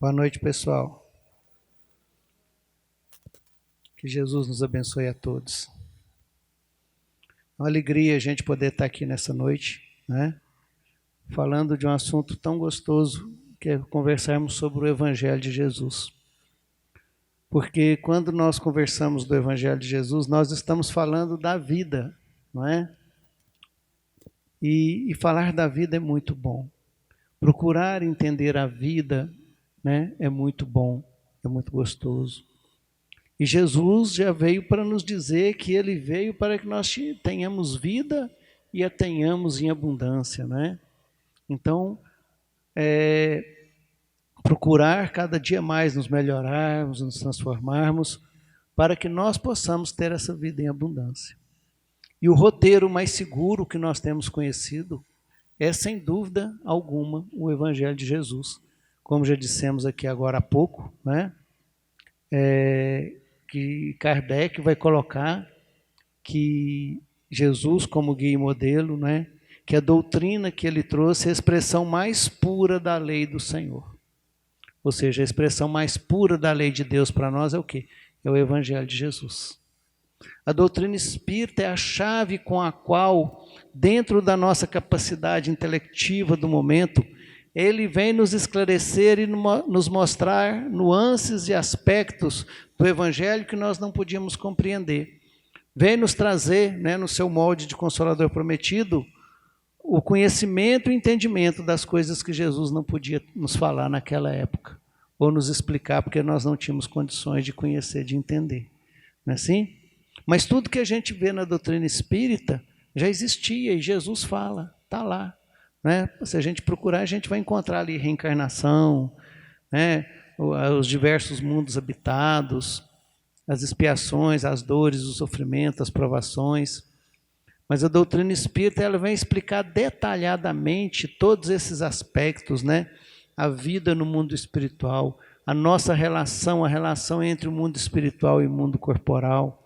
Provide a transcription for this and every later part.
Boa noite, pessoal. Que Jesus nos abençoe a todos. É uma alegria a gente poder estar aqui nessa noite, né? Falando de um assunto tão gostoso, que é conversarmos sobre o Evangelho de Jesus. Porque quando nós conversamos do Evangelho de Jesus, nós estamos falando da vida, não é? E falar da vida é muito bom. Procurar entender a vida, né, é muito bom, é muito gostoso. E Jesus já veio para nos dizer que ele veio para que nós tenhamos vida e a tenhamos em abundância, né? Então, procurar cada dia mais nos melhorarmos, nos transformarmos, para que nós possamos ter essa vida em abundância. E o roteiro mais seguro que nós temos conhecido é, sem dúvida alguma, o Evangelho de Jesus. Como já dissemos aqui agora há pouco, né? Que Kardec vai colocar que Jesus como guia e modelo, né? Que a doutrina que ele trouxe é a expressão mais pura da lei do Senhor. Ou seja, a expressão mais pura da lei de Deus para nós é o quê? É o Evangelho de Jesus. A doutrina espírita é a chave com a qual, dentro da nossa capacidade intelectiva do momento, ele vem nos esclarecer e nos mostrar nuances e aspectos do Evangelho que nós não podíamos compreender. Vem nos trazer, né, no seu molde de Consolador prometido, o conhecimento e entendimento das coisas que Jesus não podia nos falar naquela época, ou nos explicar, porque nós não tínhamos condições de conhecer, de entender. Não é assim? Mas tudo que a gente vê na doutrina espírita já existia, e Jesus fala, está lá. Né? Se a gente procurar, a gente vai encontrar ali reencarnação, né? Os diversos mundos habitados, as expiações, as dores, o sofrimento, as provações. Mas a doutrina espírita ela vem explicar detalhadamente todos esses aspectos, né? A vida no mundo espiritual, a nossa relação, a relação entre o mundo espiritual e o mundo corporal,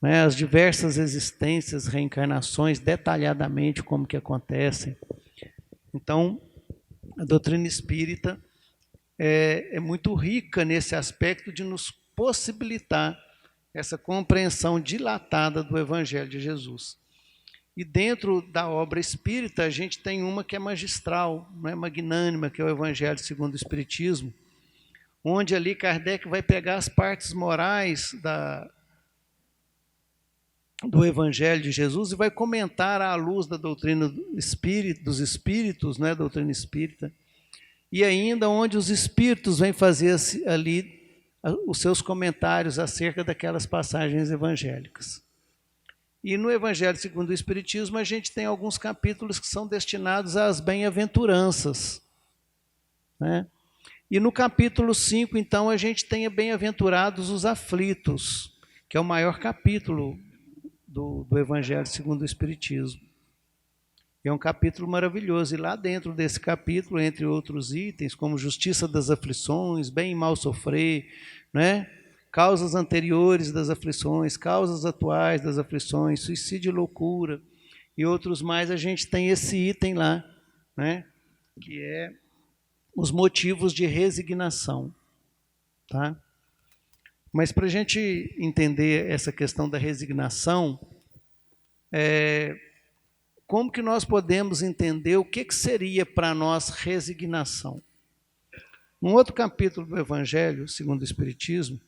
né? As diversas existências, reencarnações, detalhadamente como que acontecem. Então, a doutrina espírita é muito rica nesse aspecto de nos possibilitar essa compreensão dilatada do Evangelho de Jesus. E dentro da obra espírita, a gente tem uma que é magistral, não é magnânima, que é o Evangelho segundo o Espiritismo, onde ali Kardec vai pegar as partes morais do Evangelho de Jesus e vai comentar à luz da doutrina dos espíritos, né, doutrina espírita, e ainda onde os espíritos vêm fazer ali os seus comentários acerca daquelas passagens evangélicas. E no Evangelho segundo o Espiritismo, a gente tem alguns capítulos que são destinados às bem-aventuranças, né? E no capítulo 5, então, a gente tem bem-aventurados os aflitos, que é o maior capítulo do Evangelho segundo o Espiritismo. É um capítulo maravilhoso, e lá dentro desse capítulo, entre outros itens, como justiça das aflições, bem e mal sofrer, né? Causas anteriores das aflições, causas atuais das aflições, suicídio e loucura, e outros mais, a gente tem esse item lá, né? Que é os motivos de resignação. Tá? Mas para a gente entender essa questão da resignação, como que nós podemos entender o que seria para nós resignação? Num outro capítulo do Evangelho, segundo o Espiritismo,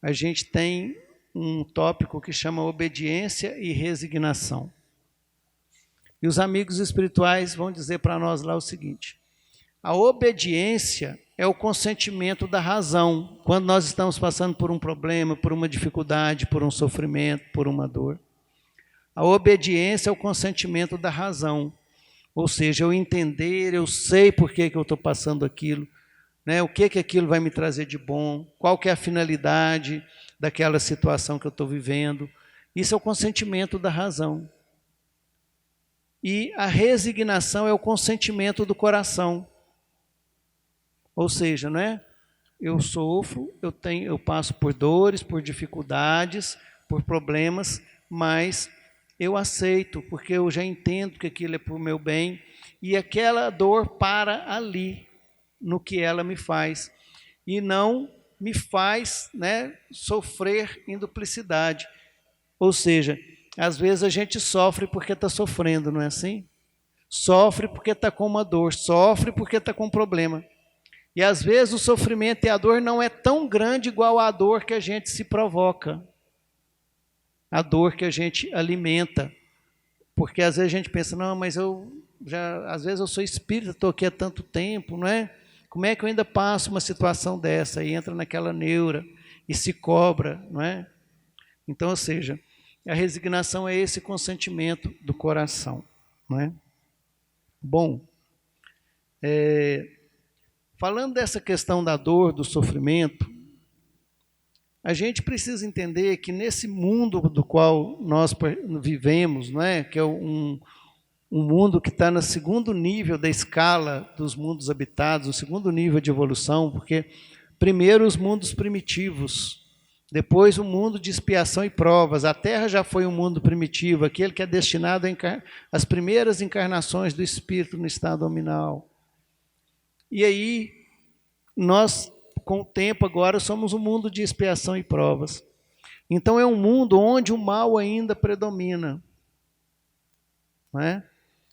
a gente tem um tópico que chama obediência e resignação. E os amigos espirituais vão dizer para nós lá o seguinte: a obediência é o consentimento da razão, quando nós estamos passando por um problema, por uma dificuldade, por um sofrimento, por uma dor. A obediência é o consentimento da razão, ou seja, eu entender, eu sei por que eu estou passando aquilo, né? O que aquilo vai me trazer de bom, qual que é a finalidade daquela situação que eu estou vivendo. Isso é o consentimento da razão. E a resignação é o consentimento do coração. Ou seja, né? Eu sofro, eu passo por dores, por dificuldades, por problemas, mas eu aceito, porque eu já entendo que aquilo é para o meu bem, e aquela dor para ali. no que ela me faz, e não me faz, né, sofrer em duplicidade. Ou seja, às vezes a gente sofre porque está sofrendo, não é assim? Sofre porque está com uma dor, sofre porque está com um problema. E às vezes o sofrimento e a dor não é tão grande igual a dor que a gente se provoca, a dor que a gente alimenta. Porque às vezes a gente pensa, não, mas às vezes eu sou espírita, estou aqui há tanto tempo, não é? Como é que eu ainda passo uma situação dessa? E entra naquela neura e se cobra, não é? Então, ou seja, a resignação é esse consentimento do coração, não é? Bom, falando dessa questão da dor, do sofrimento, a gente precisa entender que nesse mundo do qual nós vivemos, não é? Que é um mundo que está no segundo nível da escala dos mundos habitados, o segundo nível de evolução, porque primeiro os mundos primitivos, depois o mundo de expiação e provas. A Terra já foi um mundo primitivo, aquele que é destinado às primeiras encarnações do espírito no estado nominal. E aí, nós, com o tempo agora, somos um mundo de expiação e provas. Então é um mundo onde o mal ainda predomina, não é?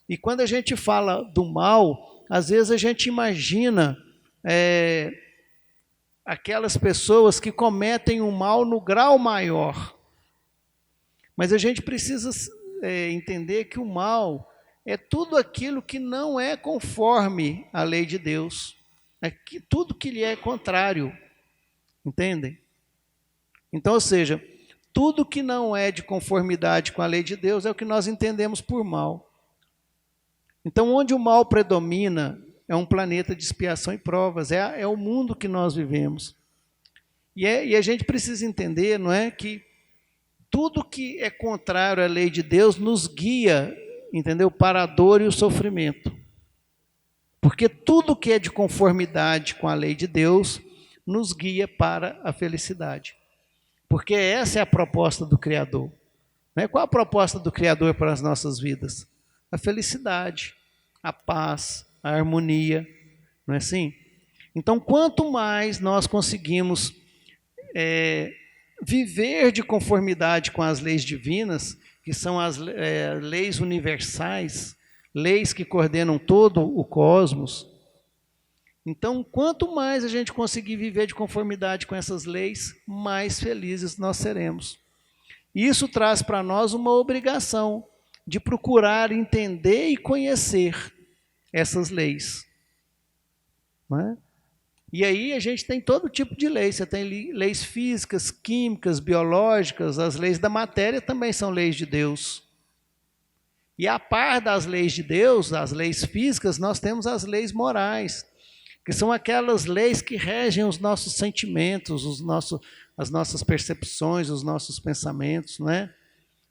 E quando a gente fala do mal, às vezes a gente imagina aquelas pessoas que cometem o mal no grau maior. Mas a gente precisa entender que o mal é tudo aquilo que não é conforme à lei de Deus. É tudo que lhe é contrário. Entendem? Então, ou seja, tudo que não é de conformidade com a lei de Deus é o que nós entendemos por mal. Então, onde o mal predomina, é um planeta de expiação e provas, é o mundo que nós vivemos. E a gente precisa entender, não é, que tudo que é contrário à lei de Deus nos guia, entendeu, para a dor e o sofrimento. Porque tudo que é de conformidade com a lei de Deus nos guia para a felicidade. Porque essa é a proposta do Criador. Qual a proposta do Criador para as nossas vidas? A felicidade, a paz, a harmonia, não é assim? Então, quanto mais nós conseguimos viver de conformidade com as leis divinas, que são as leis universais, leis que coordenam todo o cosmos, então, quanto mais a gente conseguir viver de conformidade com essas leis, mais felizes nós seremos. Isso traz para nós uma obrigação de procurar entender e conhecer essas leis. Não é? E aí a gente tem todo tipo de leis. Você tem leis físicas, químicas, biológicas, as leis da matéria também são leis de Deus. E a par das leis de Deus, as leis físicas, nós temos as leis morais, que são aquelas leis que regem os nossos sentimentos, as nossas percepções, os nossos pensamentos, não é?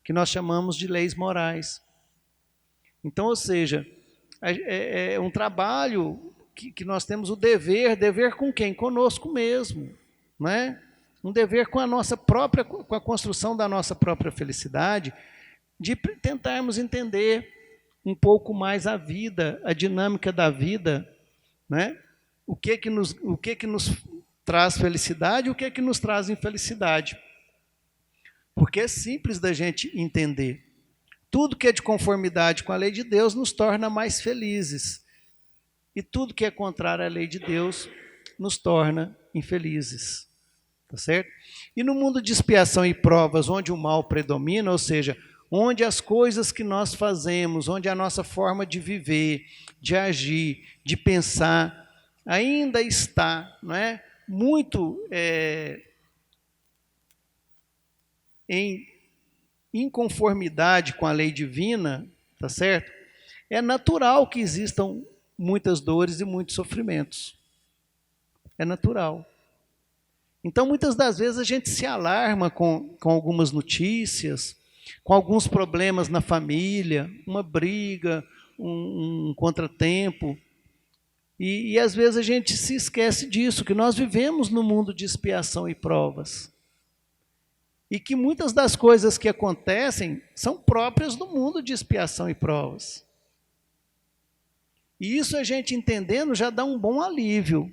Que nós chamamos de leis morais. Então, ou seja, é um trabalho que nós temos o dever com quem? Conosco mesmo, não é? Um dever com a nossa própria, com a construção da nossa própria felicidade, de tentarmos entender um pouco mais a vida, a dinâmica da vida, né? O que nos traz felicidade e o que nos traz infelicidade. Porque é simples da gente entender. Tudo que é de conformidade com a lei de Deus nos torna mais felizes. E tudo que é contrário à lei de Deus nos torna infelizes. Tá certo? E no mundo de expiação e provas, onde o mal predomina, ou seja, onde as coisas que nós fazemos, onde a nossa forma de viver, de agir, de pensar, ainda está, não é, muito em inconformidade com a lei divina, tá certo? É natural que existam muitas dores e muitos sofrimentos. É natural. Então, muitas das vezes a gente se alarma com algumas notícias, com alguns problemas na família, uma briga, um contratempo. E às vezes a gente se esquece disso, que nós vivemos no mundo de expiação e provas. E que muitas das coisas que acontecem são próprias do mundo de expiação e provas. E isso a gente entendendo já dá um bom alívio.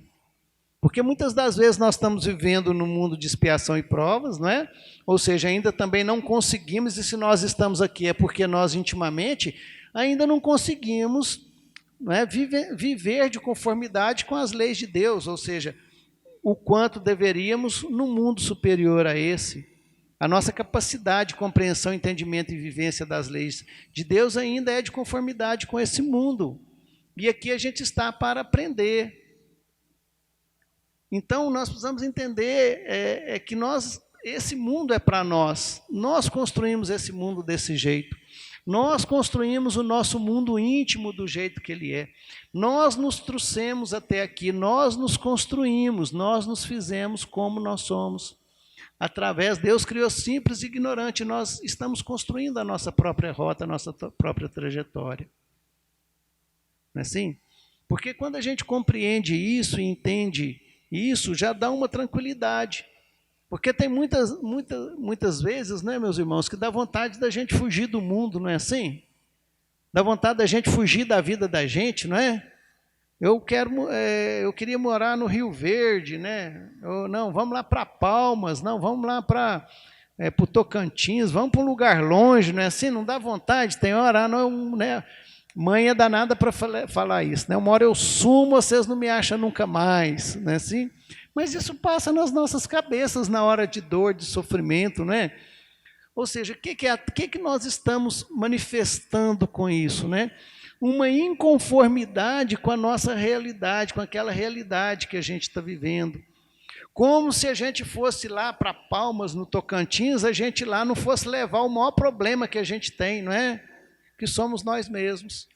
Porque muitas das vezes nós estamos vivendo num mundo de expiação e provas, não é? Ou seja, ainda também não conseguimos, e se nós estamos aqui é porque nós intimamente ainda não conseguimos, não é, viver de conformidade com as leis de Deus, ou seja, o quanto deveríamos num mundo superior a esse. A nossa capacidade de compreensão, entendimento e vivência das leis de Deus ainda é de conformidade com esse mundo. E aqui a gente está para aprender. Então, nós precisamos entender que esse mundo é para nós. Nós construímos esse mundo desse jeito. Nós construímos o nosso mundo íntimo do jeito que ele é. Nós nos trouxemos até aqui, nós nos construímos, nós nos fizemos como nós somos. Deus criou simples e ignorante, nós estamos construindo a nossa própria rota, a nossa própria trajetória. Não é assim? Porque quando a gente compreende isso e entende isso, já dá uma tranquilidade. Porque tem muitas vezes, né, meus irmãos, que dá vontade da gente fugir do mundo, não é assim? Dá vontade da gente fugir da vida da gente, não é? Eu queria morar no Rio Verde, né? Não, vamos lá para Palmas, não, vamos lá para o Tocantins, vamos para um lugar longe, não é assim? Não dá vontade, tem hora, não, né? Mãe é danada para falar isso, né? Uma hora eu sumo, vocês não me acham nunca mais, não é assim? Mas isso passa nas nossas cabeças na hora de dor, de sofrimento, não é? Ou seja, o que nós estamos manifestando com isso, né? Uma inconformidade com a nossa realidade, com aquela realidade que a gente está vivendo. Como se a gente fosse lá para Palmas, no Tocantins, a gente lá não fosse levar o maior problema que a gente tem, não é? Que somos nós mesmos.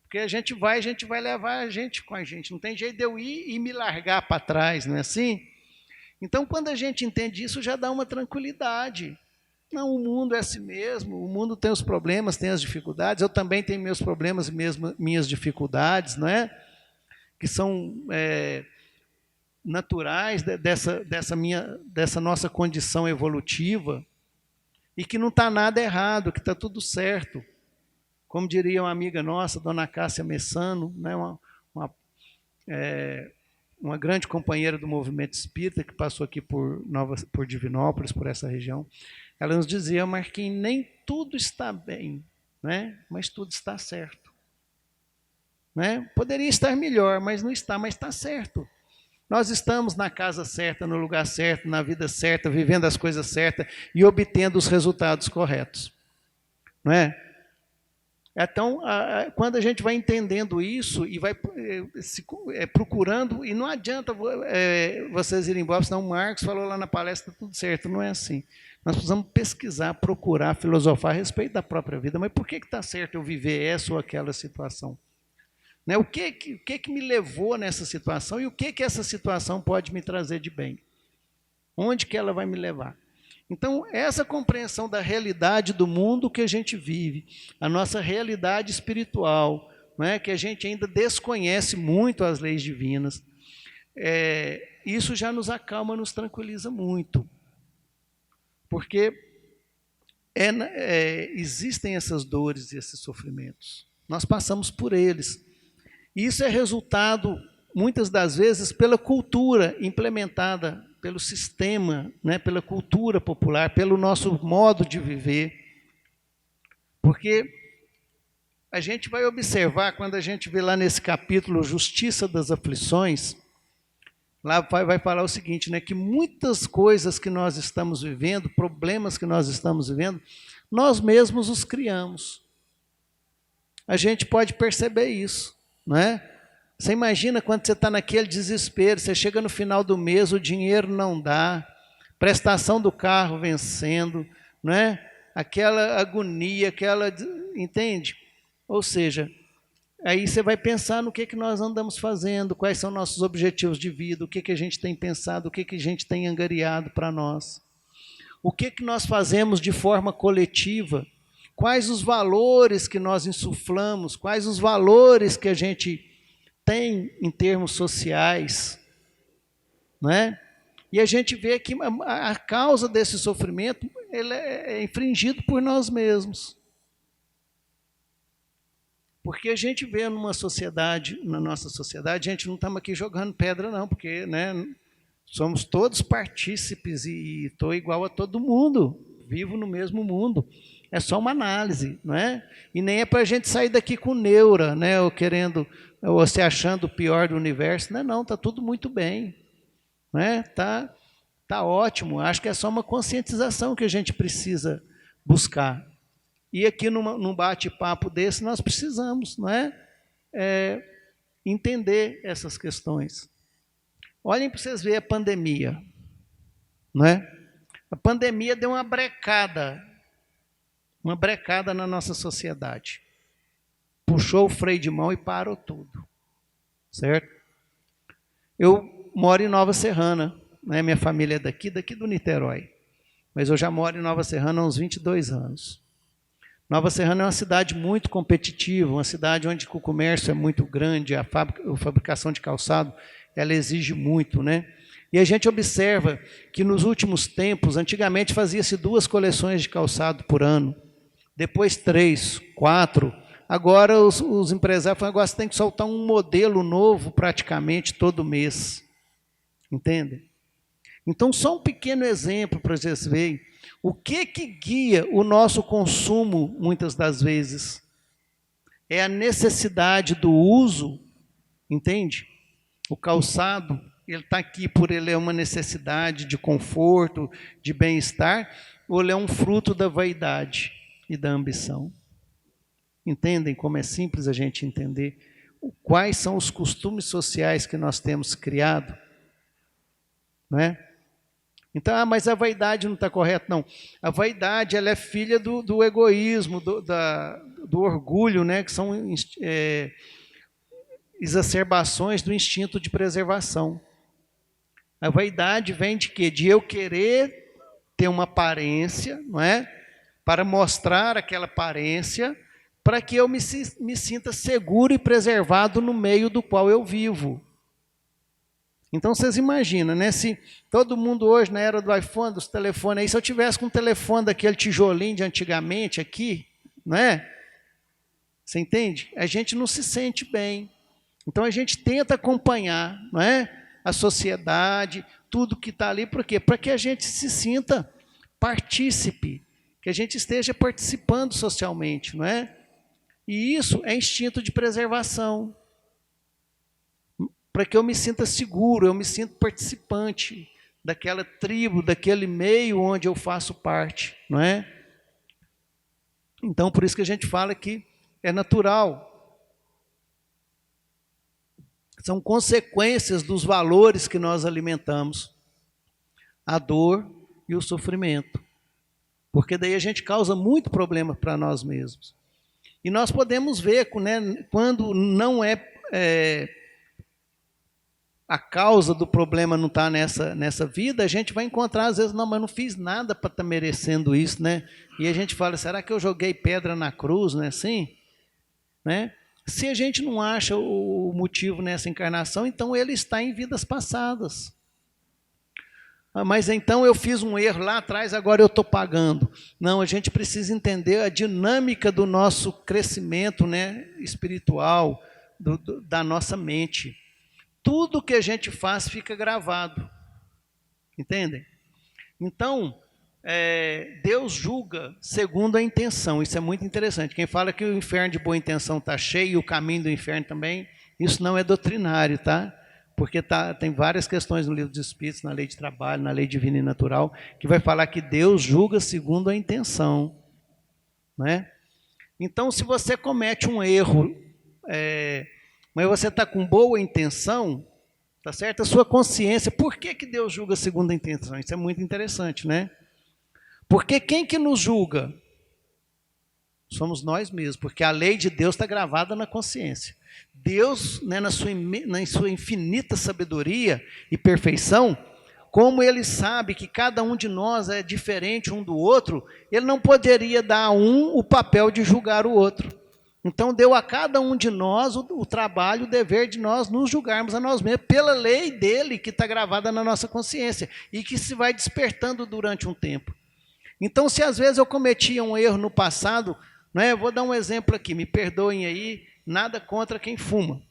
Porque a gente vai levar a gente com a gente. Não tem jeito de eu ir e me largar para trás, não é assim? Então, quando a gente entende isso, já dá uma tranquilidade. Não, o mundo é assim mesmo, o mundo tem os problemas, tem as dificuldades, eu também tenho meus problemas e minhas dificuldades, não é? Que são naturais dessa nossa condição evolutiva, e que não está nada errado, que está tudo certo. Como diria uma amiga nossa, dona Cássia Messano, né, uma grande companheira do movimento espírita, que passou aqui por Divinópolis, por essa região, ela nos dizia: Marquinhos, nem tudo está bem, né, mas tudo está certo. Né? Poderia estar melhor, mas não está, mas está certo. Nós estamos na casa certa, no lugar certo, na vida certa, vivendo as coisas certas e obtendo os resultados corretos. Não é? Então, quando a gente vai entendendo isso e vai procurando, e não adianta vocês irem embora, senão o Marcos falou lá na palestra, tudo certo, não é assim. Nós precisamos pesquisar, procurar, filosofar a respeito da própria vida. Mas por que está certo eu viver essa ou aquela situação? Né? O que me levou nessa situação e o que essa situação pode me trazer de bem? Onde que ela vai me levar? Então, essa compreensão da realidade do mundo que a gente vive, a nossa realidade espiritual, não é? Que a gente ainda desconhece muito as leis divinas, isso já nos acalma, nos tranquiliza muito. Porque existem essas dores e esses sofrimentos. Nós passamos por eles. Isso é resultado, muitas das vezes, pela cultura implementada, pelo sistema, né, pela cultura popular, pelo nosso modo de viver. Porque a gente vai observar, quando a gente vê lá nesse capítulo Justiça das Aflições, lá vai falar o seguinte, né, que muitas coisas que nós estamos vivendo, problemas que nós estamos vivendo, nós mesmos os criamos. A gente pode perceber isso, não é? Você imagina quando você está naquele desespero, você chega no final do mês, o dinheiro não dá, prestação do carro vencendo, não é? Aquela agonia, entende? Ou seja, aí você vai pensar no que nós andamos fazendo, quais são nossos objetivos de vida, o que a gente tem pensado, o que a gente tem angariado para nós. O que nós fazemos de forma coletiva, quais os valores que nós insuflamos, quais os valores que a gente tem em termos sociais, não é? E a gente vê que a causa desse sofrimento ele é infringido por nós mesmos. Porque a gente vê numa sociedade, na nossa sociedade, a gente não estamos aqui jogando pedra não, porque, né, somos todos partícipes e estou igual a todo mundo, vivo no mesmo mundo. É só uma análise, não é? E nem é para a gente sair daqui com neura, né, ou querendo, ou se achando o pior do universo. Não, está tudo muito bem, né? Tá ótimo. Acho que é só uma conscientização que a gente precisa buscar. E aqui num bate-papo desse nós precisamos, não é? Entender essas questões. Olhem para vocês verem a pandemia, não é? A pandemia deu uma brecada na nossa sociedade. Puxou o freio de mão e parou tudo, certo? Eu moro em Nova Serrana, né? Minha família é daqui do Niterói, mas eu já moro em Nova Serrana há uns 22 anos. Nova Serrana é uma cidade muito competitiva, uma cidade onde o comércio é muito grande, a fabricação de calçado, ela exige muito, né? E a gente observa que nos últimos tempos, antigamente fazia-se 2 coleções de calçado por ano, depois 3, 4, agora os empresários falam, agora você tem que soltar um modelo novo praticamente todo mês, entende? Então, só um pequeno exemplo para vocês verem o que guia o nosso consumo, muitas das vezes. É a necessidade do uso, entende? O calçado, ele está aqui por ele é uma necessidade de conforto, de bem-estar, ou ele é um fruto da vaidade e da ambição. Entendem como é simples a gente entender quais são os costumes sociais que nós temos criado? Não é? Então, mas a vaidade não está correta, não. A vaidade ela é filha do egoísmo, do orgulho, né? Que são exacerbações do instinto de preservação. A vaidade vem de quê? De eu querer ter uma aparência, não é? Para mostrar aquela aparência, para que eu me sinta seguro e preservado no meio do qual eu vivo. Então, vocês imaginam, né? Se todo mundo hoje, na era do iPhone, dos telefones, aí, se eu tivesse com um telefone daquele tijolinho de antigamente aqui, não é? Você entende? A gente não se sente bem. Então, a gente tenta acompanhar, não é? A sociedade, tudo que está ali, por quê? Para que a gente se sinta partícipe, que a gente esteja participando socialmente, não é? E isso é instinto de preservação. Para que eu me sinta seguro, eu me sinto participante daquela tribo, daquele meio onde eu faço parte, não é? Então, por isso que a gente fala que é natural. São consequências dos valores que nós alimentamos, a dor e o sofrimento. Porque daí a gente causa muito problema para nós mesmos. E nós podemos ver, né, quando não a causa do problema não está nessa vida, a gente vai encontrar, às vezes, não, mas não fiz nada para estar merecendo isso, né? E a gente fala, será que eu joguei pedra na cruz, não é assim? Né? Se a gente não acha o motivo nessa encarnação, então ele está em vidas passadas. Mas então eu fiz um erro lá atrás, agora eu estou pagando. Não, a gente precisa entender a dinâmica do nosso crescimento, né, espiritual, da nossa mente. Tudo que a gente faz fica gravado. Entendem? Então, Deus julga segundo a intenção. Isso é muito interessante. Quem fala que o inferno de boa intenção está cheio e o caminho do inferno também, isso não é doutrinário, tá? Porque tem várias questões no livro dos Espíritos, na lei de trabalho, na lei divina e natural, que vai falar que Deus julga segundo a intenção. Né? Então, se você comete um erro, mas você está com boa intenção, tá certo? A sua consciência, por que Deus julga segundo a intenção? Isso é muito interessante, né? Porque quem que nos julga? Somos nós mesmos, porque a lei de Deus está gravada na consciência. Deus, né, na sua infinita sabedoria e perfeição, como Ele sabe que cada um de nós é diferente um do outro, Ele não poderia dar a um o papel de julgar o outro. Então deu a cada um de nós o trabalho, o dever de nós nos julgarmos a nós mesmos, pela lei dele que está gravada na nossa consciência e que se vai despertando durante um tempo. Então, se às vezes eu cometia um erro no passado, né, eu vou dar um exemplo aqui, me perdoem aí, Nada contra quem fuma.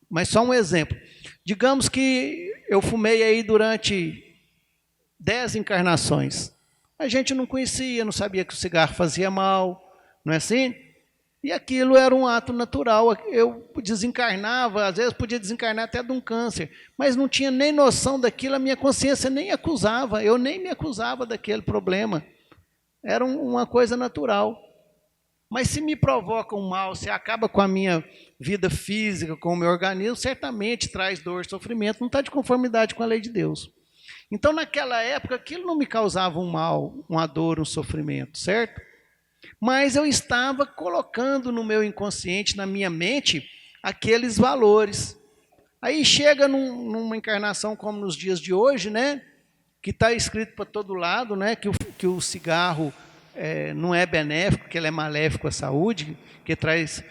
Mas só um exemplo. Digamos que eu fumei aí durante 10 encarnações. A gente não conhecia, não sabia que o cigarro fazia mal, não é assim? E aquilo era um ato natural. Eu desencarnava, às vezes podia desencarnar até de um câncer, mas não tinha nem noção daquilo, a minha consciência nem acusava, eu nem me acusava daquele problema. Era uma coisa natural. Mas se me provoca um mal, se acaba com a minha vida física, com o meu organismo, certamente traz dor, sofrimento, não está de conformidade com a lei de Deus. Então, naquela época, aquilo não me causava um mal, uma dor, um sofrimento, certo? Mas eu estava colocando no meu inconsciente, na minha mente, aqueles valores. Aí chega numa encarnação como nos dias de hoje, né? Que está escrito para todo lado, né? Que o cigarro não é benéfico, que ele é maléfico à saúde, que traz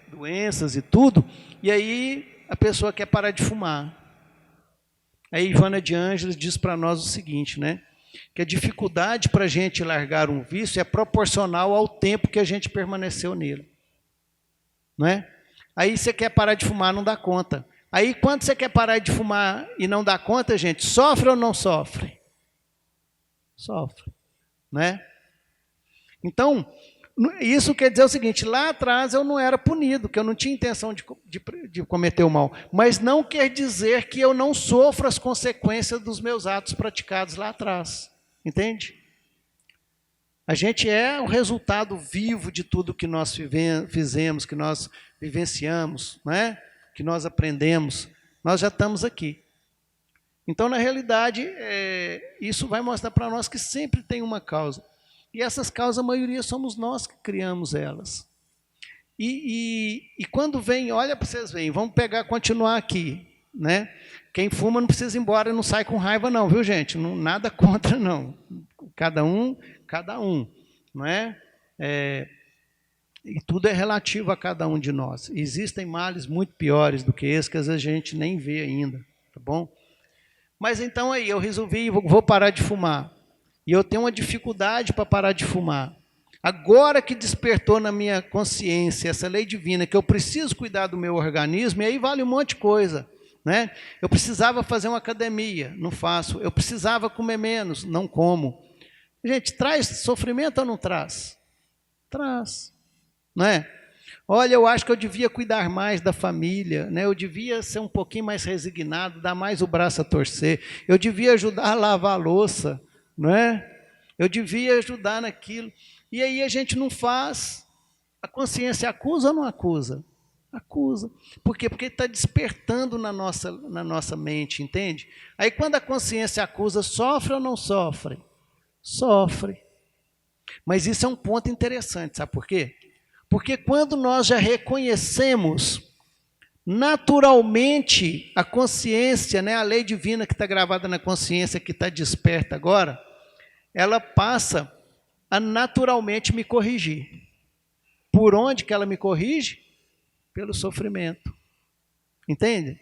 doenças e tudo. E aí a pessoa quer parar de fumar. Aí Ivana de Ângeles diz para nós o seguinte, né? Que a dificuldade para a gente largar um vício é proporcional ao tempo que a gente permaneceu nele. Não é? Aí você quer parar de fumar, não dá conta. Aí quando você quer parar de fumar e não dá conta, gente, sofre ou não sofre? Sofre. Né? Então, isso quer dizer o seguinte, lá atrás eu não era punido, que eu não tinha intenção de cometer o mal, mas não quer dizer que eu não sofro as consequências dos meus atos praticados lá atrás, entende? A gente é o resultado vivo de tudo que nós fizemos, que nós vivenciamos, né? Que nós aprendemos, nós já estamos aqui. Então, na realidade, isso vai mostrar para nós que sempre tem uma causa. E essas causas, a maioria, somos nós que criamos elas. E quando vem, olha para vocês verem, vamos continuar aqui. Né? Quem fuma não precisa ir embora, não sai com raiva não, viu gente? Não, nada contra não. Cada um. Não é? E tudo é relativo a cada um de nós. Existem males muito piores do que esse, que às vezes a gente nem vê ainda. Tá bom? Mas então aí, eu resolvi, vou parar de fumar. E eu tenho uma dificuldade para parar de fumar. Agora que despertou na minha consciência essa lei divina, que eu preciso cuidar do meu organismo, e aí vale um monte de coisa. Né? Eu precisava fazer uma academia, não faço. Eu precisava comer menos, não como. Gente, traz sofrimento ou não traz? Traz. Não é? Olha, eu acho que eu devia cuidar mais da família, né? Eu devia ser um pouquinho mais resignado, dar mais o braço a torcer. Eu devia ajudar a lavar a louça. Não é? Eu devia ajudar naquilo. E aí a gente não faz. A consciência acusa ou não acusa? Acusa. Por quê? Porque está despertando na nossa mente, entende? Aí quando a consciência acusa, sofre ou não sofre? Sofre. Mas isso é um ponto interessante, sabe por quê? Porque quando nós já reconhecemos naturalmente a consciência, né, a lei divina que está gravada na consciência, que está desperta agora, ela passa a naturalmente me corrigir. Por onde que ela me corrige? Pelo sofrimento. Entende?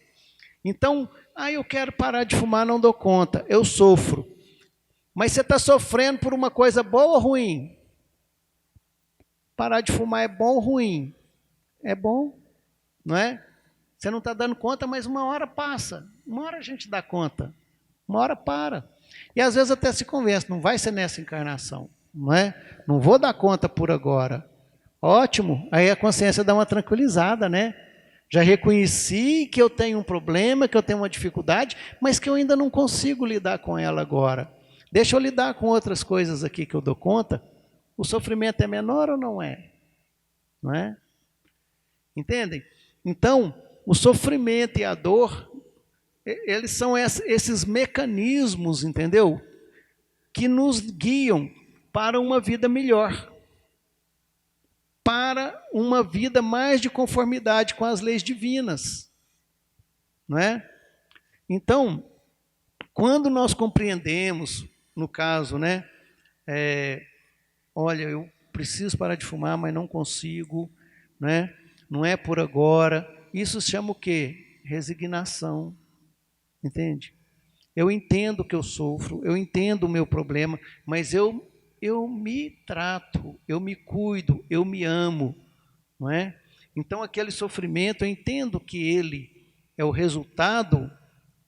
Então, eu quero parar de fumar, não dou conta, eu sofro. Mas você está sofrendo por uma coisa boa ou ruim? Parar de fumar é bom ou ruim? É bom, não é? Você não está dando conta, mas uma hora passa. Uma hora a gente dá conta. Uma hora para. E às vezes até se convence, não vai ser nessa encarnação. Não é? Não vou dar conta por agora. Ótimo, aí a consciência dá uma tranquilizada, né? Já reconheci que eu tenho um problema, que eu tenho uma dificuldade, mas que eu ainda não consigo lidar com ela agora. Deixa eu lidar com outras coisas aqui que eu dou conta. O sofrimento é menor ou não é? Não é? Entendem? Então, o sofrimento e a dor, eles são esses mecanismos, entendeu? Que nos guiam para uma vida melhor. Para uma vida mais de conformidade com as leis divinas. Não é? Então, quando nós compreendemos, no caso, né? Olha, eu preciso parar de fumar, mas não consigo, né? Não é por agora. Isso se chama o quê? Resignação. Entende? Eu entendo que eu sofro, eu entendo o meu problema, mas eu me trato, eu me cuido, eu me amo, não é? Então, aquele sofrimento, eu entendo que ele é o resultado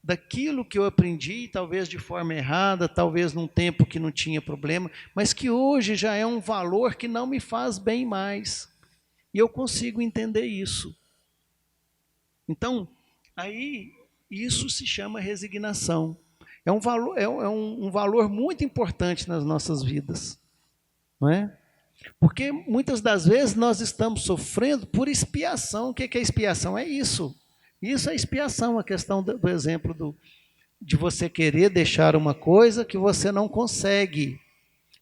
daquilo que eu aprendi, talvez de forma errada, talvez num tempo que não tinha problema, mas que hoje já é um valor que não me faz bem mais. E eu consigo entender isso. Então, aí, isso se chama resignação. É um valor, um valor muito importante nas nossas vidas, não é? Porque muitas das vezes nós estamos sofrendo por expiação. O que é expiação? É isso. Isso é expiação, a questão do exemplo de você querer deixar uma coisa que você não consegue,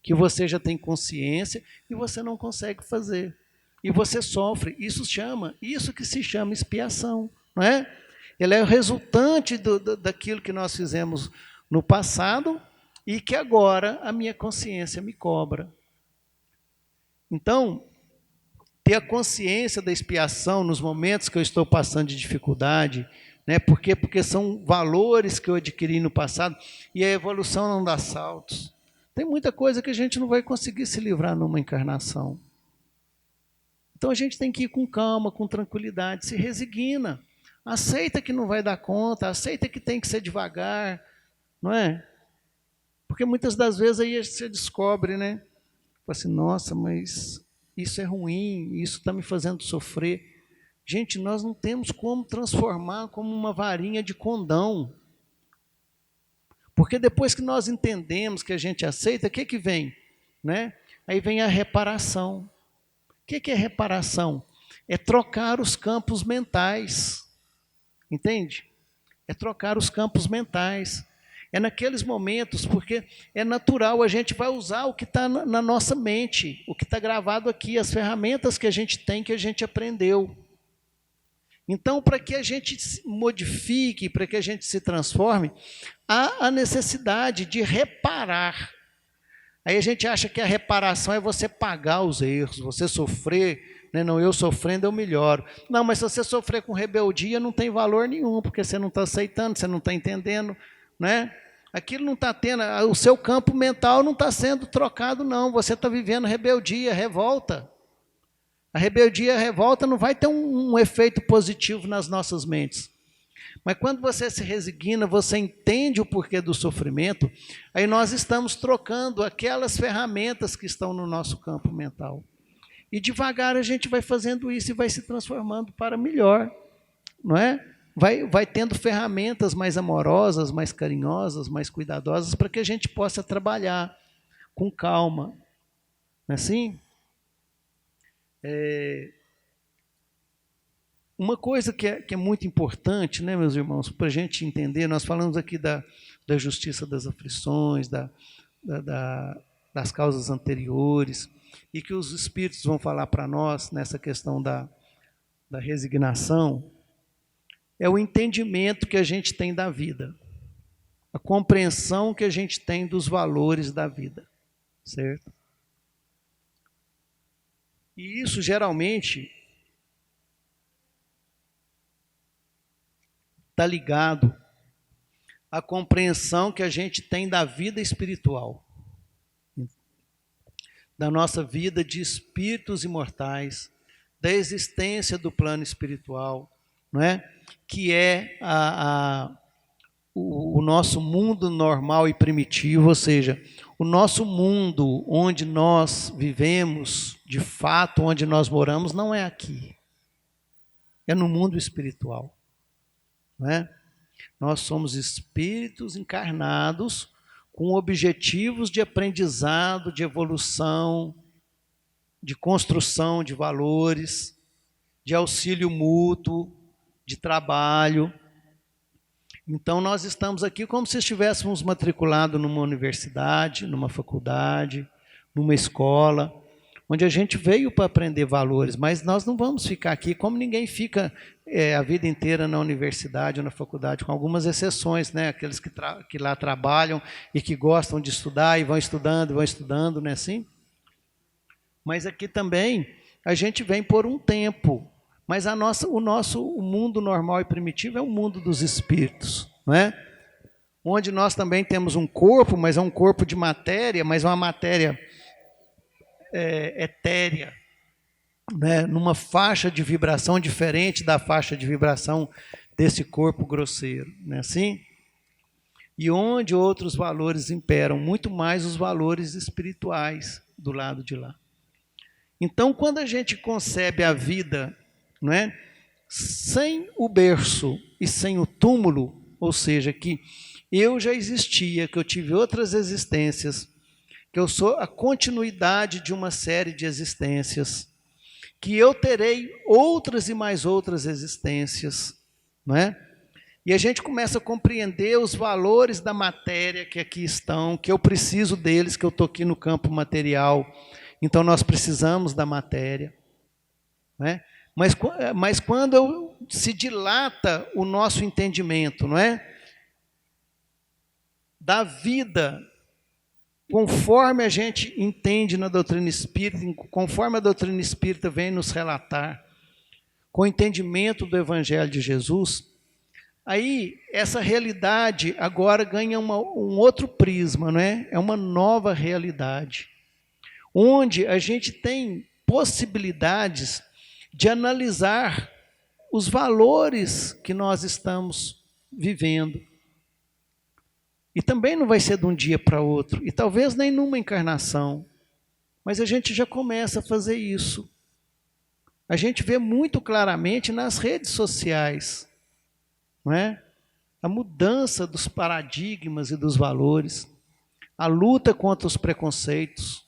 que você já tem consciência e você não consegue fazer. E você sofre. Isso que se chama expiação, não é? Ele é o resultante daquilo que nós fizemos no passado e que agora a minha consciência me cobra. Então, ter a consciência da expiação nos momentos que eu estou passando de dificuldade, né? Porque são valores que eu adquiri no passado e a evolução não dá saltos. Tem muita coisa que a gente não vai conseguir se livrar numa encarnação. Então a gente tem que ir com calma, com tranquilidade, se resigna. Aceita que não vai dar conta, aceita que tem que ser devagar, não é? Porque muitas das vezes aí você descobre, né? Assim, nossa, mas isso é ruim, isso está me fazendo sofrer. Gente, nós não temos como transformar como uma varinha de condão. Porque depois que nós entendemos, que a gente aceita, o que vem? Né? Aí vem a reparação. O que é reparação? É trocar os campos mentais. Entende? É trocar os campos mentais. É naqueles momentos, porque é natural, a gente vai usar o que está na nossa mente, o que está gravado aqui, as ferramentas que a gente tem, que a gente aprendeu. Então, para que a gente se modifique, para que a gente se transforme, há a necessidade de reparar. Aí a gente acha que a reparação é você pagar os erros, você sofrer, né? Não, eu sofrendo eu melhoro. Não, mas se você sofrer com rebeldia, não tem valor nenhum, porque você não está aceitando, você não está entendendo, né? Aquilo não está tendo, o seu campo mental não está sendo trocado, não. Você está vivendo rebeldia, revolta. A rebeldia e a revolta não vai ter um efeito positivo nas nossas mentes. Mas quando você se resigna, você entende o porquê do sofrimento, aí nós estamos trocando aquelas ferramentas que estão no nosso campo mental. E devagar a gente vai fazendo isso e vai se transformando para melhor, não é? Vai tendo ferramentas mais amorosas, mais carinhosas, mais cuidadosas, para que a gente possa trabalhar com calma. Não é assim? Uma coisa que é muito importante, né, meus irmãos, para a gente entender, nós falamos aqui da justiça das aflições, das causas anteriores, e que os Espíritos vão falar para nós nessa questão da resignação, é o entendimento que a gente tem da vida, a compreensão que a gente tem dos valores da vida, certo? E isso geralmente está ligado à compreensão que a gente tem da vida espiritual, da nossa vida de espíritos imortais, da existência do plano espiritual, não é? Que é o nosso mundo normal e primitivo, ou seja, o nosso mundo onde nós vivemos, de fato, onde nós moramos, não é aqui. É no mundo espiritual. Não é? Nós somos espíritos encarnados com objetivos de aprendizado, de evolução, de construção de valores, de auxílio mútuo, de trabalho. Então, nós estamos aqui como se estivéssemos matriculados numa universidade, numa faculdade, numa escola, onde a gente veio para aprender valores, mas nós não vamos ficar aqui como ninguém fica a vida inteira na universidade ou na faculdade, com algumas exceções, né? Aqueles que lá trabalham e que gostam de estudar e vão estudando, não é assim? Mas aqui também a gente vem por um tempo, mas o mundo normal e primitivo é o mundo dos espíritos, não é? Onde nós também temos um corpo, mas é um corpo de matéria, mas uma matéria etérea, né, numa faixa de vibração diferente da faixa de vibração desse corpo grosseiro, não é assim? E onde outros valores imperam, muito mais os valores espirituais do lado de lá. Então, quando a gente concebe a vida, não é, sem o berço e sem o túmulo, ou seja, que eu já existia, que eu tive outras existências, que eu sou a continuidade de uma série de existências, que eu terei outras e mais outras existências, não é? E a gente começa a compreender os valores da matéria que aqui estão, que eu preciso deles, que eu estou aqui no campo material, então nós precisamos da matéria, não é? Mas quando se dilata o nosso entendimento, não é? Da vida, conforme a gente entende na doutrina espírita, conforme a doutrina espírita vem nos relatar, com o entendimento do Evangelho de Jesus, aí essa realidade agora ganha um outro prisma, não é? É uma nova realidade, onde a gente tem possibilidades de analisar os valores que nós estamos vivendo. E também não vai ser de um dia para outro, e talvez nem numa encarnação, mas a gente já começa a fazer isso. A gente vê muito claramente nas redes sociais, não é? A mudança dos paradigmas e dos valores, a luta contra os preconceitos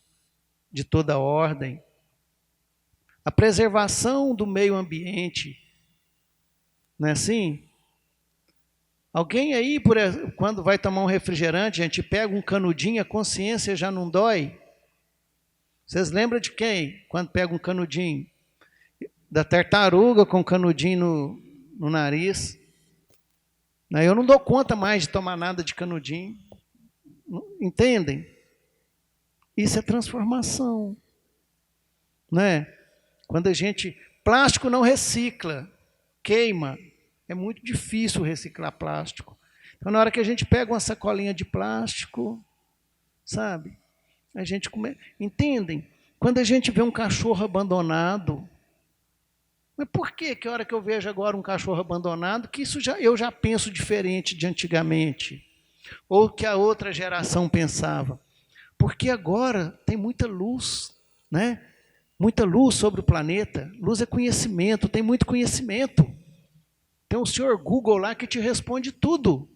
de toda ordem, a preservação do meio ambiente, não é assim? Alguém aí, quando vai tomar um refrigerante, a gente pega um canudinho, a consciência já não dói? Vocês lembram de quem, quando pega um canudinho? Da tartaruga com canudinho no nariz. Eu não dou conta mais de tomar nada de canudinho. Entendem? Isso é transformação. Não é? Quando a gente... Plástico não recicla, queima. É muito difícil reciclar plástico. Então, na hora que a gente pega uma sacolinha de plástico, sabe? A gente entendem? Quando a gente vê um cachorro abandonado, mas por que a hora que eu vejo agora um cachorro abandonado, que isso eu já penso diferente de antigamente? Ou que a outra geração pensava? Porque agora tem muita luz, né? Muita luz sobre o planeta. Luz é conhecimento, tem muito conhecimento. Tem o senhor Google lá que te responde tudo.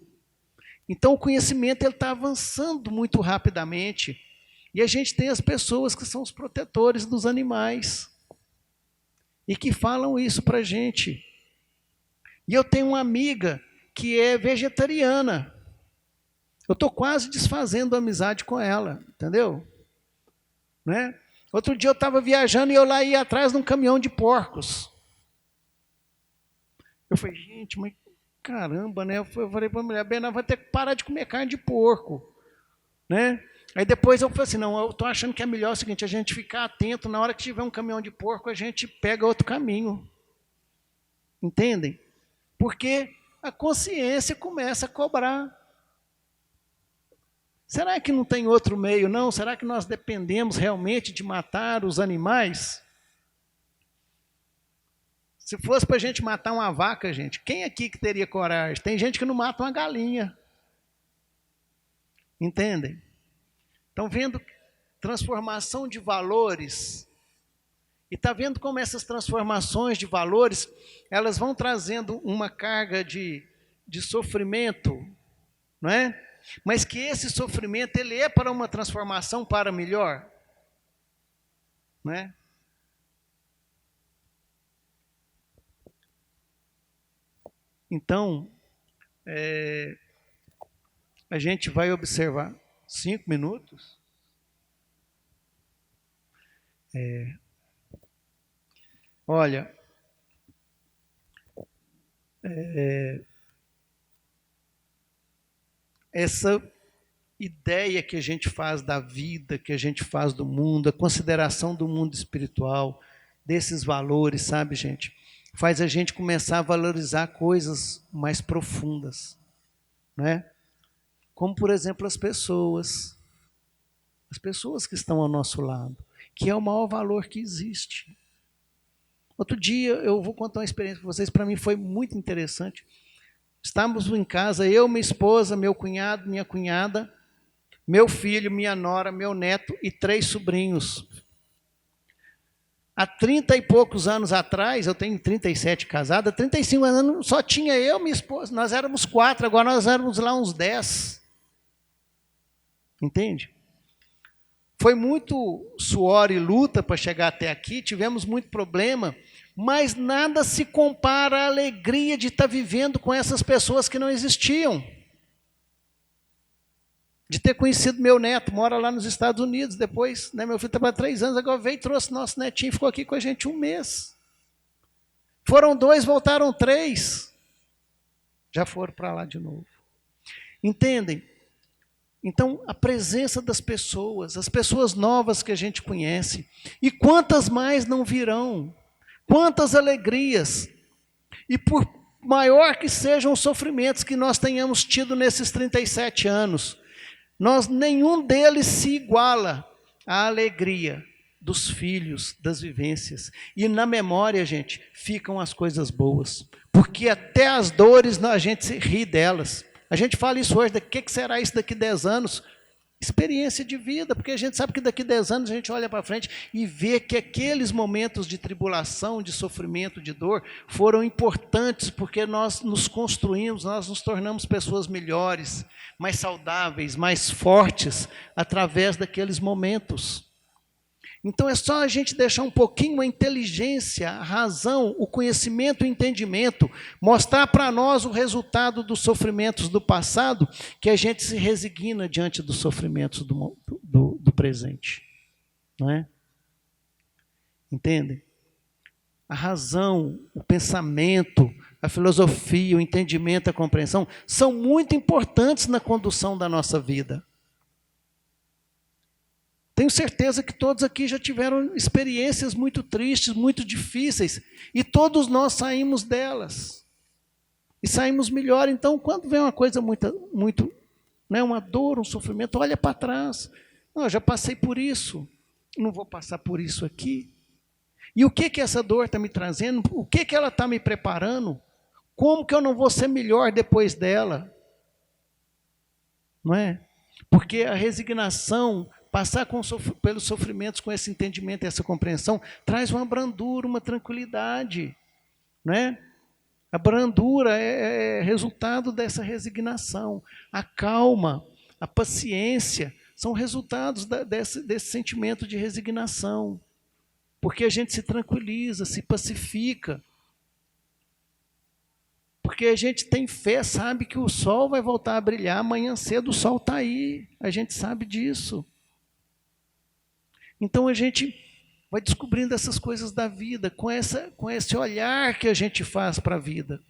Então o conhecimento está avançando muito rapidamente. E a gente tem as pessoas que são os protetores dos animais. E que falam isso para a gente. E eu tenho uma amiga que é vegetariana. Eu estou quase desfazendo a amizade com ela, entendeu? Né? Outro dia eu estava viajando e eu lá ia atrás de um caminhão de porcos. Eu falei, gente, mas caramba, né? Eu falei para a mulher, bem, nós vamos ter que parar de comer carne de porco. Né? Aí depois eu falei assim, não, eu estou achando que é melhor o seguinte, a gente ficar atento, na hora que tiver um caminhão de porco, a gente pega outro caminho. Entendem? Porque a consciência começa a cobrar. Será que não tem outro meio, não? Será que nós dependemos realmente de matar os animais? Se fosse para a gente matar uma vaca, gente, quem aqui que teria coragem? Tem gente que não mata uma galinha. Entendem? Estão vendo transformação de valores? E está vendo como essas transformações de valores, elas vão trazendo uma carga de sofrimento, não é? Mas que esse sofrimento, ele é para uma transformação para melhor, não é? Então, a gente vai observar 5 minutos. Olha, essa ideia que a gente faz da vida, que a gente faz do mundo, a consideração do mundo espiritual, desses valores, sabe, gente? Faz a gente começar a valorizar coisas mais profundas, né? Como, por exemplo, as pessoas que estão ao nosso lado, que é o maior valor que existe. Outro dia, eu vou contar uma experiência para vocês, para mim foi muito interessante. Estávamos em casa, eu, minha esposa, meu cunhado, minha cunhada, meu filho, minha nora, meu neto e 3 sobrinhos. Há 30 e poucos anos atrás, eu tenho 37 casada, 35 anos, só tinha eu e minha esposa, nós éramos 4, agora nós éramos lá uns 10. Entende? Foi muito suor e luta para chegar até aqui, tivemos muito problema, mas nada se compara à alegria de estar vivendo com essas pessoas que não existiam. De ter conhecido meu neto, mora lá nos Estados Unidos, depois, né, meu filho estava há 3 anos, agora veio e trouxe nosso netinho, ficou aqui com a gente 1 mês. Foram 2, voltaram 3, já foram para lá de novo. Entendem? Então, a presença das pessoas, as pessoas novas que a gente conhece, e quantas mais não virão, quantas alegrias, e por maior que sejam os sofrimentos que nós tenhamos tido nesses 37 anos, nenhum deles se iguala à alegria dos filhos, das vivências. E na memória, gente, ficam as coisas boas. Porque até as dores a gente se ri delas. A gente fala isso hoje, o que será isso daqui a 10 anos? Experiência de vida, porque a gente sabe que daqui a 10 anos a gente olha para frente e vê que aqueles momentos de tribulação, de sofrimento, de dor, foram importantes porque nós nos construímos, nós nos tornamos pessoas melhores, mais saudáveis, mais fortes, através daqueles momentos. Então é só a gente deixar um pouquinho a inteligência, a razão, o conhecimento, o entendimento, mostrar para nós o resultado dos sofrimentos do passado, que a gente se resigna diante dos sofrimentos do presente. Não é? Entendem? A razão, o pensamento, a filosofia, o entendimento, a compreensão, são muito importantes na condução da nossa vida. Tenho certeza que todos aqui já tiveram experiências muito tristes, muito difíceis, e todos nós saímos delas. E saímos melhor. Então, quando vem uma coisa muito, né, uma dor, um sofrimento, olha para trás. Não, eu já passei por isso, não vou passar por isso aqui. E o que essa dor está me trazendo? O que ela está me preparando? Como que eu não vou ser melhor depois dela? Não é? Porque a resignação, passar pelos sofrimentos com esse entendimento e essa compreensão, traz uma brandura, uma tranquilidade. Não é? A brandura é resultado dessa resignação. A calma, a paciência, são resultados desse sentimento de resignação. Porque a gente se tranquiliza, se pacifica. Porque a gente tem fé, sabe que o sol vai voltar a brilhar, amanhã cedo o sol está aí, a gente sabe disso. Então a gente vai descobrindo essas coisas da vida, com esse olhar que a gente faz para a vida.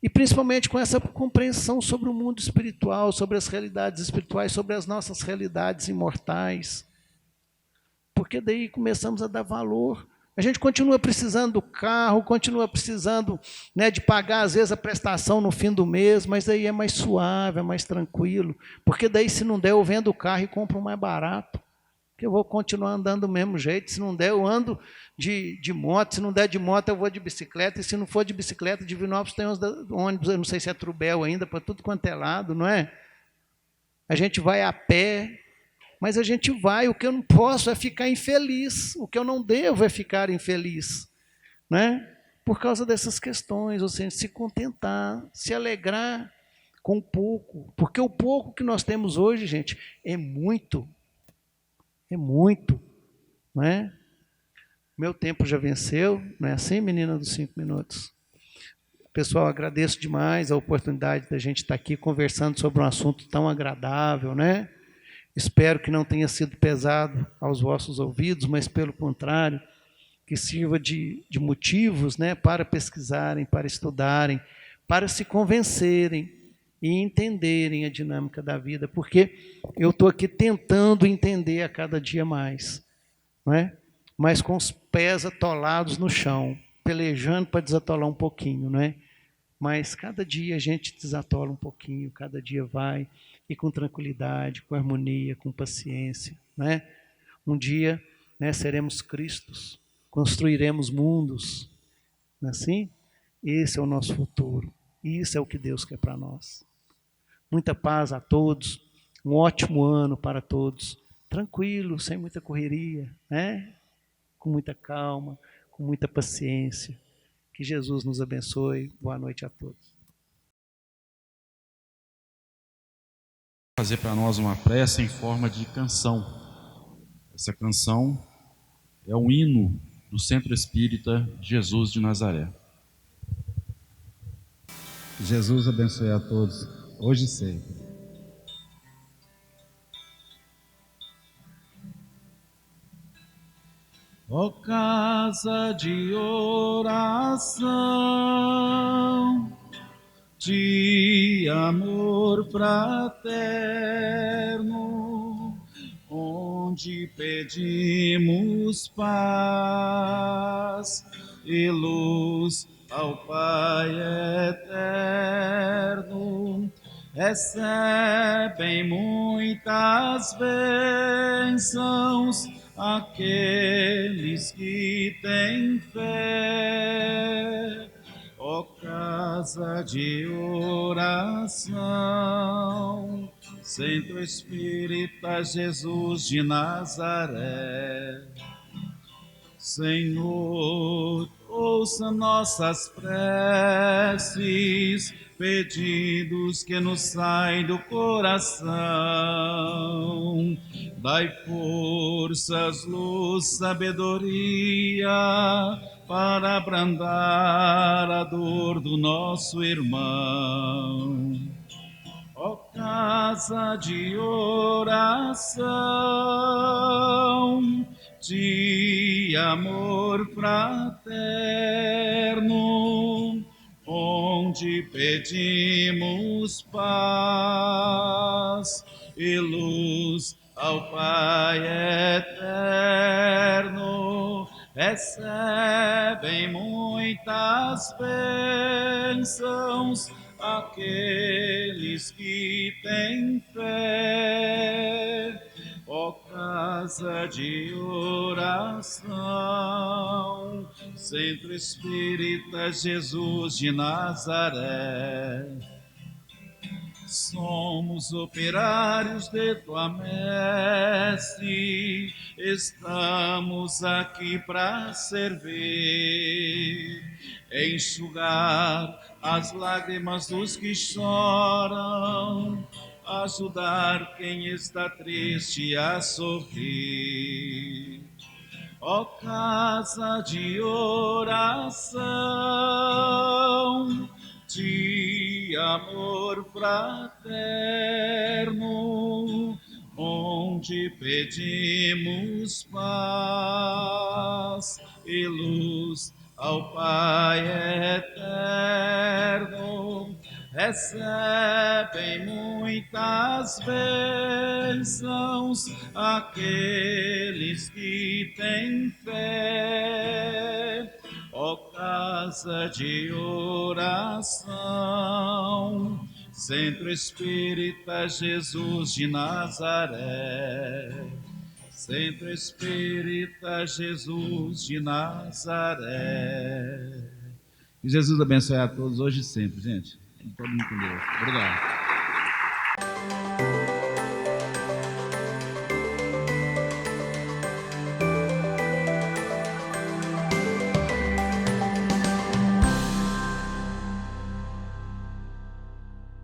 E principalmente com essa compreensão sobre o mundo espiritual, sobre as realidades espirituais, sobre as nossas realidades imortais. Porque daí começamos a dar valor. A gente continua precisando do carro, continua precisando, né, de pagar às vezes a prestação no fim do mês, mas daí é mais suave, é mais tranquilo. Porque daí se não der eu vendo o carro e compro um mais barato. Porque eu vou continuar andando do mesmo jeito. Se não der eu ando de moto, se não der de moto eu vou de bicicleta, e se não for de bicicleta, de Divinópolis tem uns ônibus, eu não sei se é Trubel ainda, para tudo quanto é lado, não é? A gente vai a pé. Mas a gente vai, o que eu não posso é ficar infeliz, o que eu não devo é ficar infeliz, né? Por causa dessas questões, ou seja, se contentar, se alegrar com pouco, porque o pouco que nós temos hoje, gente, é muito, não é? Meu tempo já venceu, não é assim, menina dos 5 minutos? Pessoal, agradeço demais a oportunidade da gente estar aqui conversando sobre um assunto tão agradável, né? Espero que não tenha sido pesado aos vossos ouvidos, mas, pelo contrário, que sirva de motivos, né, para pesquisarem, para estudarem, para se convencerem e entenderem a dinâmica da vida, porque eu estou aqui tentando entender a cada dia mais, não é? Mas com os pés atolados no chão, pelejando para desatolar um pouquinho, não é? Mas cada dia a gente desatola um pouquinho, cada dia vai, e com tranquilidade, com harmonia, com paciência, né? Um dia, né, seremos Cristos, construiremos mundos, Não é assim? Esse é o nosso futuro. Isso é o que Deus quer para nós. Muita paz a todos. Um ótimo ano para todos. Tranquilo, sem muita correria, né? Com muita calma, com muita paciência. Que Jesus nos abençoe. Boa noite a todos. Fazer para nós uma prece em forma de canção. Essa canção é um hino do Centro Espírita Jesus de Nazaré. Jesus abençoe a todos, hoje e sempre. Ó casa de oração, de amor fraterno, onde pedimos paz e luz ao Pai eterno, recebem muitas bênçãos aqueles que têm fé. Ó casa de oração, Centro Espírita Jesus de Nazaré. Senhor, ouça nossas preces, pedidos que nos saem do coração. Dai forças, luz, sabedoria, para abrandar a dor do nosso irmão. Ó casa de oração, de amor fraterno, onde pedimos paz e luz ao Pai eterno, recebem muitas bênçãos aqueles que têm fé. Ó casa de oração, Centro Espírita Jesus de Nazaré. Somos operários de tua messe, estamos aqui para servir, enxugar as lágrimas dos que choram, ajudar quem está triste a sorrir. Ó casa de oração, de amor fraterno, onde pedimos paz e luz ao Pai eterno, recebem muitas bênçãos aqueles que têm fé. Ó casa de oração, Centro Espírita Jesus de Nazaré. Centro Espírita Jesus de Nazaré. Que Jesus abençoe a todos hoje e sempre, gente. Todo mundo com Deus. Obrigado.